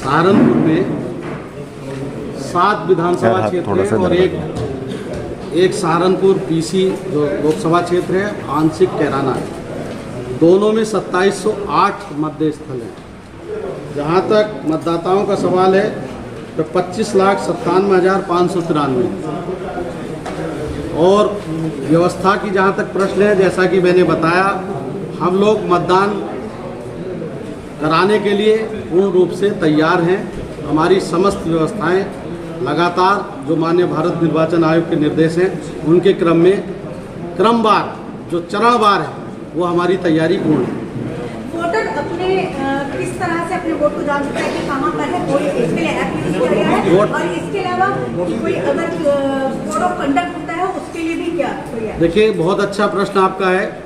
सहारनपुर में 7 विधानसभा क्षेत्र है और एक सहारनपुर पीसी जो लोकसभा क्षेत्र है, आंशिक कैराना है। दोनों में 2708 मतदेय स्थल हैं। जहाँ तक मतदाताओं का सवाल है तो 25,97,593 और व्यवस्था की जहाँ तक प्रश्न है, जैसा कि मैंने बताया, हम लोग मतदान कराने के लिए पूर्ण रूप से तैयार हैं। हमारी समस्त व्यवस्थाएं लगातार जो माननीय भारत निर्वाचन आयोग के निर्देश हैं उनके क्रम में क्रमवार जो चरणवार है वो हमारी तैयारी पूर्ण है। वोटर अपने किस तरह से अपने वोट को जान सकता है कि कहाँ पर है? कोई इसके लिए ऐप यूज किया गया है और इसके अलावा कोई अगर कोड ऑफ कंडक्ट होता है उसके लिए भी क्या है? देखिए, बहुत अच्छा प्रश्न आपका है।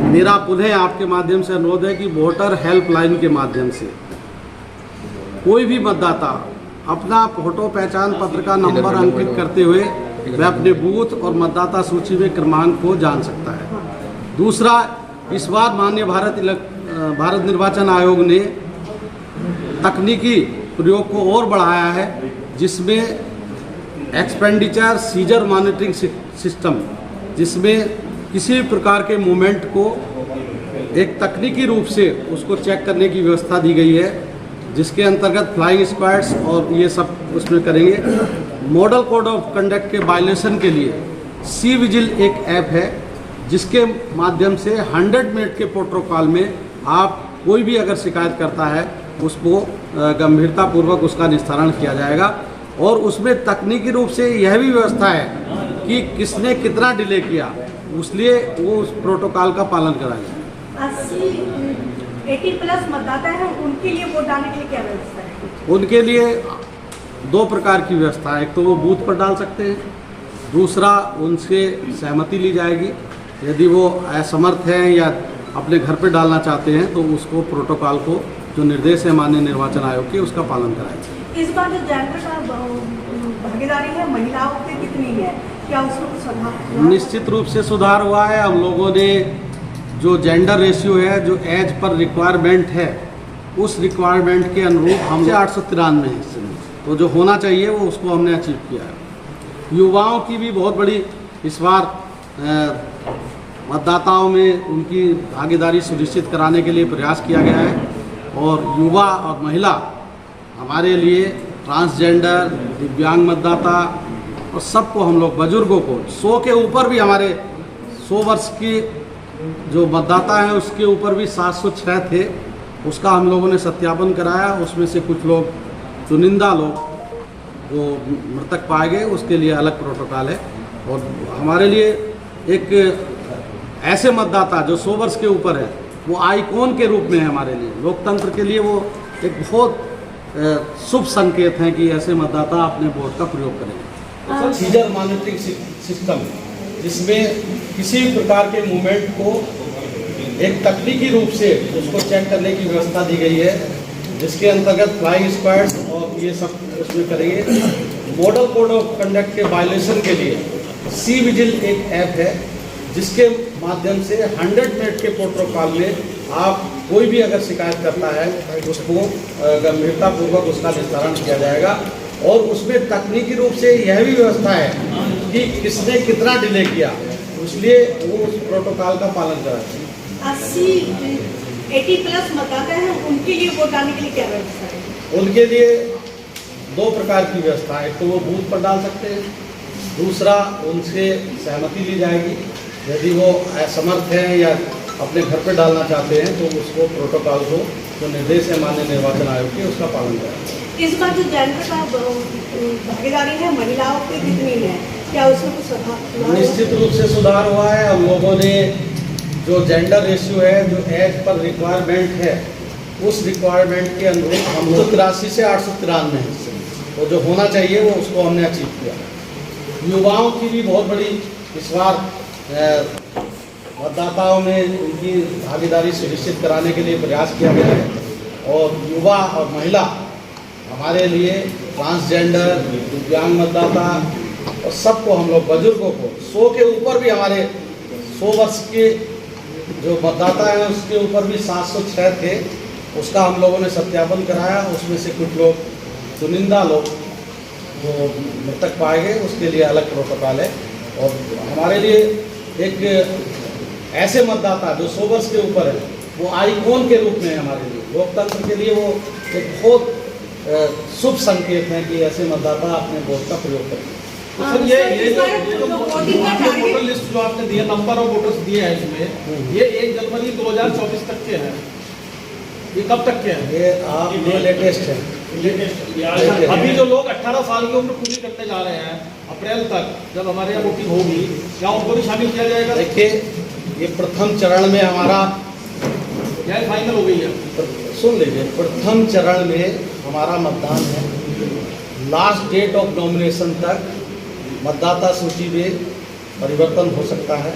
मेरा पुनः आपके माध्यम से अनुरोध है कि वोटर हेल्पलाइन के माध्यम से कोई भी मतदाता अपना फोटो पहचान पत्र का नंबर अंकित करते हुए वह अपने बूथ और मतदाता सूची में क्रमांक को जान सकता है। दूसरा, इस बार माननीय भारत निर्वाचन आयोग ने तकनीकी प्रयोग को और बढ़ाया है, जिसमें एक्सपेंडिचर सीजर मॉनिटरिंग सिस्टम, जिसमें किसी भी प्रकार के मूवमेंट को एक तकनीकी रूप से उसको चेक करने की व्यवस्था दी गई है, जिसके अंतर्गत फ्लाइंग स्क्वाड्स और ये सब उसमें करेंगे। मॉडल कोड ऑफ कंडक्ट के वायलेशन के लिए सी विजिल एक ऐप है, जिसके माध्यम से 100 मिनट के प्रोटोकॉल में आप कोई भी अगर शिकायत करता है उसको गंभीरतापूर्वक उसका निस्तारण किया जाएगा। और उसमें तकनीकी रूप से यह भी व्यवस्था है कि किसने कितना डिले किया, इसलिए वो उस प्रोटोकॉल का पालन कराएगा। 80+ मतदाता है, उनके लिए वोट डालने के लिए क्या व्यवस्था है? उनके लिए 2 प्रकार की व्यवस्था है। एक तो वो बूथ पर डाल सकते हैं, दूसरा उनसे सहमति ली जाएगी। यदि वो असमर्थ हैं या अपने घर पे डालना चाहते हैं तो उसको प्रोटोकॉल को जो निर्देश है माननीय निर्वाचन आयोग के उसका पालन कराएगा। इस बार जो जेंडर का भागीदारी है महिलाओं की कितनी है, क्या उसमें कुछ सुधार? निश्चित रूप से सुधार हुआ है। हम लोगों ने जो जेंडर रेशियो है, जो एज पर रिक्वायरमेंट है, उस रिक्वायरमेंट के अनुरूप हम 893 है, तो जो होना चाहिए वो उसको हमने अचीव किया है। युवाओं की भी बहुत बड़ी इस बार मतदाताओं में उनकी भागीदारी सुनिश्चित कराने के लिए प्रयास किया गया है। और युवा और महिला हमारे लिए, ट्रांसजेंडर, दिव्यांग मतदाता और सबको हम लोग, बुजुर्गों को 100 के ऊपर भी, हमारे 100 वर्ष की जो मतदाता हैं उसके ऊपर भी 706 थे, उसका हम लोगों ने सत्यापन कराया। उसमें से कुछ लोग, चुनिंदा लोग जो मृतक पाए गए, उसके लिए अलग प्रोटोकॉल है। और हमारे लिए एक ऐसे मतदाता जो 100 वर्ष के ऊपर है, वो आइकॉन के रूप में है हमारे लिए। लोकतंत्र के लिए वो एक बहुत शुभ संकेत हैं कि ऐसे मतदाता अपने वोट का प्रयोग करेंगे। सीजर मॉनिटरिंग सिस्टम, जिसमें किसी भी प्रकार के मूवमेंट को एक तकनीकी रूप से उसको चेक करने की व्यवस्था दी गई है, जिसके अंतर्गत फ्लाइंग स्क्वाड्स और ये सब उसमें करेंगे। मॉडल कोड ऑफ कंडक्ट के वायलेशन के लिए सी विजिल एक ऐप है, जिसके माध्यम से 100 मिनट के प्रोटोकॉल में आप कोई भी अगर शिकायत करता है उसको गंभीरतापूर्वक उसका निस्तारण किया जाएगा। और उसमें तकनीकी रूप से यह भी व्यवस्था है कि किसने कितना डिले किया, इसलिए वो उस प्रोटोकॉल का पालन कराते हैं। 80+ मतदाता हैं, उनके लिए वोट डालने के लिए क्या व्यवस्था है? उनके लिए 2 प्रकार की व्यवस्था है। एक तो वो बूथ पर डाल सकते हैं, दूसरा उनसे सहमति ली जाएगी। यदि वो असमर्थ हैं या अपने घर पे डालना चाहते हैं तो उसको प्रोटोकॉल को जो निर्देश है माननीय निर्वाचन आयोग के उसका पालन कराएगा। इस बार जो जेंडर का भागीदारी है महिलाओं की कितनी है, क्या उसमें कुछ सुधार? निश्चित रूप से सुधार हुआ है। हम लोगों ने जो जेंडर रेशियो है, जो एज पर रिक्वायरमेंट है, उस रिक्वायरमेंट के अनुरूप हम लोग 83 से 893 है, तो जो होना चाहिए वो उसको हमने अचीव किया। युवाओं की भी बहुत बड़ी इस बार मतदाताओं में उनकी भागीदारी सुनिश्चित कराने के लिए प्रयास किया गया है। और युवा और महिला हमारे लिए, ट्रांसजेंडर, दिव्यांग मतदाता और सबको, हम लोग बुजुर्गों को 100 के ऊपर भी, हमारे 100 वर्ष के जो मतदाता हैं उसके ऊपर भी 706 थे, उसका हम लोगों ने सत्यापन कराया। उसमें से कुछ लोग चुनिंदा लोग जो मृतक पाए गए उसके लिए अलग प्रोटोकॉल है। और हमारे लिए एक ऐसे मतदाता जो 100 वर्ष के ऊपर है वो आइकॉन के रूप में है हमारे लिए। लोकतंत्र के लिए वो एक बहुत शुभ संकेत है कि ऐसे मतदाता अपने वोट का प्रयोग करें। तो सर ये जो वोटर लिस्ट जो आपने दिया, नंबर ऑफ वोटर्स दिए हैं इसमें, ये 1 जनवरी 2024 तक के हैं। ये कब तक के हैं? ये लेटेस्ट है। अभी जो लोग 18 साल की उम्र पूरी करने जा रहे हैं अप्रैल तक, जब हमारे यहाँ वोटिंग होगी, क्या उनको भी शामिल किया जाएगा? देखिए, ये प्रथम चरण में हमारा क्या फाइनल हो गई है? सुन लीजिए, प्रथम चरण में हमारा मतदान है। लास्ट डेट ऑफ नॉमिनेशन तक मतदाता सूची में परिवर्तन हो सकता है।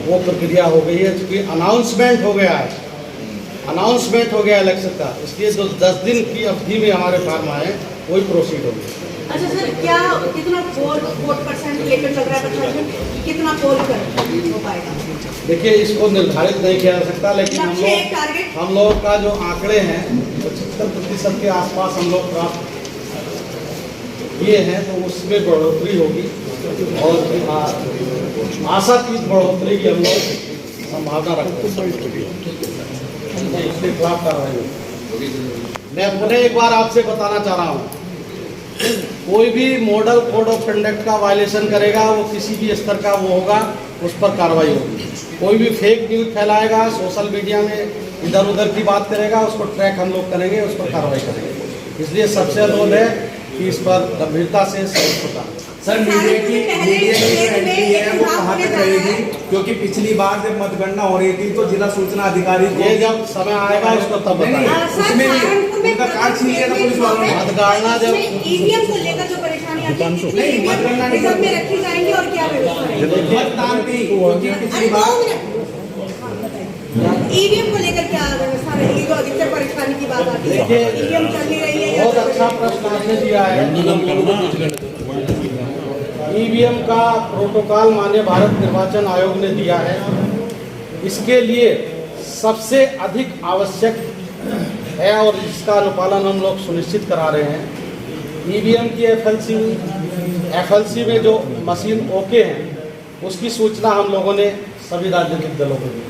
वो प्रक्रिया हो गई है, चूँकि अनाउंसमेंट हो गया है, अनाउंसमेंट हो गया इलेक्शन का, इसलिए जो 10 दिन की अवधि में हमारे फार्म आए वही प्रोसीड होंगे। अच्छा सर, क्या कितना वोट परसेंट लेकर चल रहा है प्रशासन, कितना पोल कर हो पाएगा? देखिए, इसको निर्धारित नहीं किया जा सकता, लेकिन हम लोग का जो आंकड़े हैं 75% के आसपास हम लोग प्राप्त किए हैं, तो उसमें बढ़ोतरी होगी और आशातीत बढ़ोतरी की हम लोग संभावना रखते हैं। इसके खिलाफ कार्रवाई होगी। मैं पुनः एक बार आपसे बताना चाह रहा हूँ, कोई भी मॉडल कोड ऑफ कंडक्ट का वायलेशन करेगा, वो किसी भी स्तर का वो होगा, उस पर कार्रवाई होगी। कोई भी फेक न्यूज़ फैलाएगा, सोशल मीडिया में इधर उधर की बात करेगा, उसको ट्रैक हम लोग करेंगे, उस पर कार्रवाई करेंगे। इसलिए सबसे अनुरोध है कि इस पर गंभीरता से सख्त होता है। सर, मीडिया की एंट्री है वो कहाँ तक रहेगी? क्योंकि पिछली बार जब मतगणना हो रही थी तो जिला सूचना अधिकारी ये जब समय आएगा उसको तब बताएंगे। उसमें भी उनका कार्ड छीन लिया था पुलिस वालों ने। मतगणना जब ईवीएम को लेकर जो परेशानी आती है, मतगणना रिजर्व में रखी जाएंगी और क्या व्यवस्था रहेगी? मतदान थी क्योंकि पिछली बार ईवीएम को लेकर क्या व्यवस्था रहेगी? जो अधिकतर परेशानी की बात आती है, ईवीएम चल नहीं रही है। बहुत अच्छा प्रश्न आपने दिया है। ईवीएम का प्रोटोकॉल माननीय भारत निर्वाचन आयोग ने दिया है। इसके लिए सबसे अधिक आवश्यक है और इसका अनुपालन हम लोग सुनिश्चित करा रहे हैं। ईवीएम की एफएलसी में जो मशीन ओके हैं उसकी सूचना हम लोगों ने सभी राजनीतिक दलों को दी।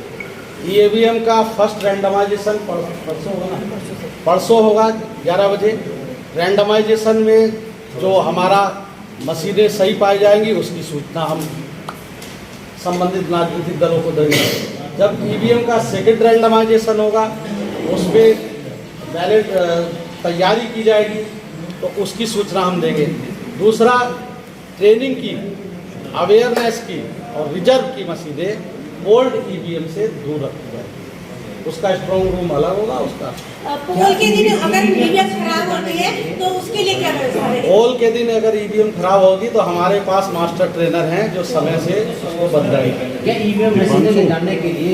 ईवीएम का फर्स्ट रैंडमाइजेशन परसों होगा ना, परसों होगा 11 बजे। रैंडमाइजेशन में जो हमारा मशीनें सही पाई जाएंगी उसकी सूचना हम संबंधित राजनीतिक दलों को देंगे। जब ईवीएम का सेकंड रैंडमाइजेशन होगा उसमें बैलेट तैयारी की जाएगी तो उसकी सूचना हम देंगे। दूसरा, ट्रेनिंग की, अवेयरनेस की और रिजर्व की मशीनें ओल्ड ईवीएम से दूर रखी जाएगी। उसका स्ट्रॉन्ग रूम अलग होगा। उसका पोल के दिन अगर ईवीएम खराब होती है तो उसके लिए क्या व्यवस्था है? पोल के दिन अगर ईवीएम खराब होगी तो हमारे पास मास्टर ट्रेनर हैं जो समय से उसको बदलाएंगे। क्या ईवीएम मशीनें ले जाने के लिए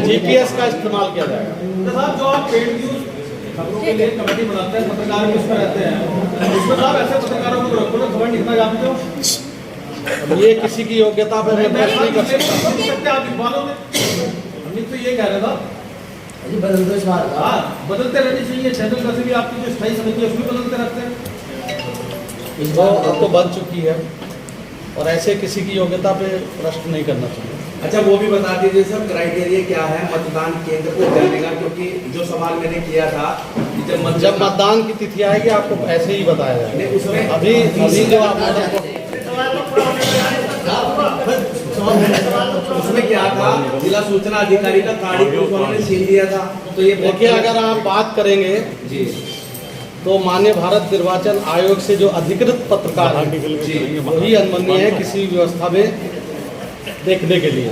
जीपीएस का इस्तेमाल किया जाएगा। साहब, जो आप पेड न्यूज खबरों के लिए कमेटी बनाते हैं, पत्रकार भी उसमें रहते हैं, उसमें साहब ऐसे पत्रकारों को रखो ना, खबर लिखना जानते हो? ये किसी की योग्यता पर मैं प्रश्न नहीं कर सकता। आप लिखवाओ में हमने तो ये कह रहा था, बदलते इस बार बदलते रहनी चाहिए। चैनल वैसे भी आपकी जो स्थायी समिति है उसमें बदलते रहते हैं। वो अब तो बन चुकी है और ऐसे किसी की योग्यता पे प्रश्न नहीं करना चाहिए। अच्छा, वो भी बता दीजिए सर, क्राइटेरिया क्या है मतदान केंद्र को जाने का? क्योंकि जो सवाल मैंने किया था कि जब मतदान की तिथि आएगी आपको ऐसे ही बताया जाएगा। उसमें अभी जो आप उसमें क्या था, जिला सूचना अधिकारी का कार्ड पुलिस वालों ने छीन लिया था। तो ये देखिए, अगर आप बात करेंगे जी तो माननीय भारत निर्वाचन आयोग से जो अधिकृत पत्रकार हैं वही अनुमन्य है किसी व्यवस्था में देखने के लिए।